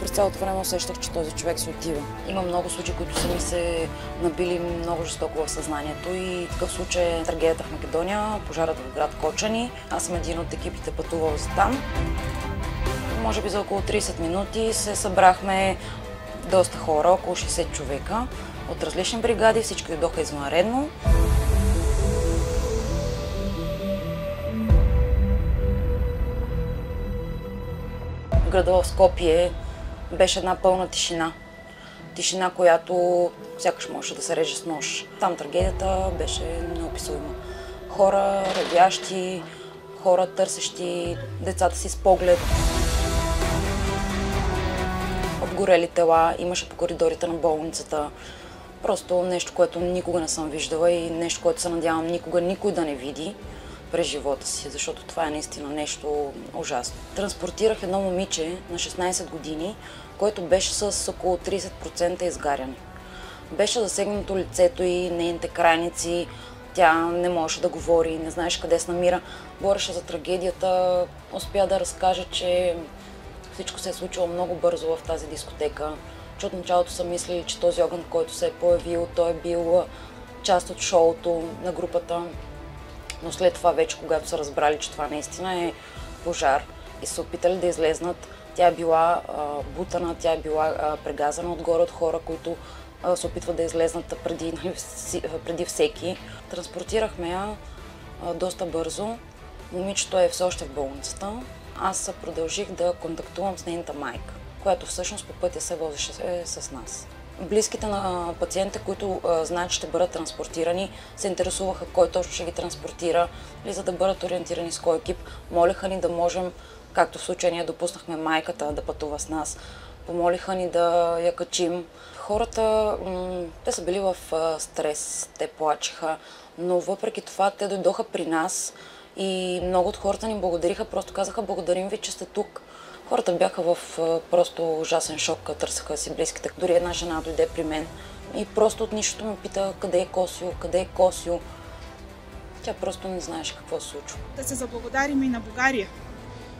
през цялото време усещах, че този човек се отива. Има много случаи, които са ми се набили много жестоко в съзнанието и такъв случай е трагедията в Македония, пожарът в град Кочани. Аз съм един от екипите пътувал за там. Може би за около 30 минути се събрахме доста хора, около 60 човека от различни бригади, всички дойдоха извънредно. В града в Скопие беше една пълна тишина. Тишина, която сякаш можеше да се реже с нож. Там трагедията беше неописуема. Хора ревящи, хора търсещи децата си с поглед. Обгорели тела имаше по коридорите на болницата. Просто нещо, което никога не съм виждала и нещо, което се надявам никога никой да не види през живота си, защото това е наистина нещо ужасно. Транспортирах едно момиче на 16 години, което беше с около 30% изгаряне. Беше засегнато лицето и нейните крайници, тя не можеше да говори, не знаеше къде се намира. Говореше за трагедията, успя да разкаже, че всичко се е случило много бързо в тази дискотека, че от началото са мислили, че този огън, който се е появил, той е бил част от шоуто на групата. Но след това вече, когато са разбрали, че това наистина е пожар и са опитали да излезнат, тя е била бутана, тя е била прегазана отгоре от хора, които се опитват да излезнат преди всеки. Транспортирахме я доста бързо. Момичето е все още в болницата. Аз продължих да контактувам с нейната майка, която всъщност по пътя се возеше с нас. Близките на пациентите, които знаят, че ще бъдат транспортирани, се интересуваха кой точно ще ги транспортира, или за да бъдат ориентирани с кой екип. Молиха ни да можем, както в случая ние допуснахме майката да пътува с нас, помолиха ни да я качим. Хората, те са били в стрес, те плачеха, но въпреки това те дойдоха при нас и много от хората ни благодариха, просто казаха благодарим ви, че сте тук. Хората бяха в просто ужасен шок, търсеха си близките. Дори една жена дойде при мен и просто от нищото ме пита къде е Косио, къде е Косио. Тя просто не знаеше какво се случва. Да се заблагодарим и на България,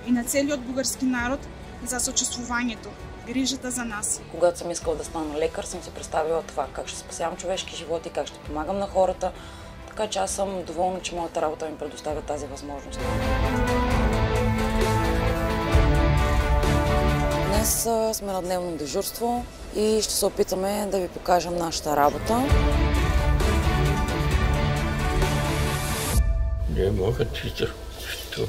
и на целият български народ за съществуването, грижата за нас. Когато съм искала да стана лекар, съм си представила това, как ще спасявам човешки животи, как ще помагам на хората. Така че аз съм доволна, че моята работа ми предоставя тази възможност. Днес сме на дневно дежурство и ще се опитаме да ви покажем нашата работа. Не мога да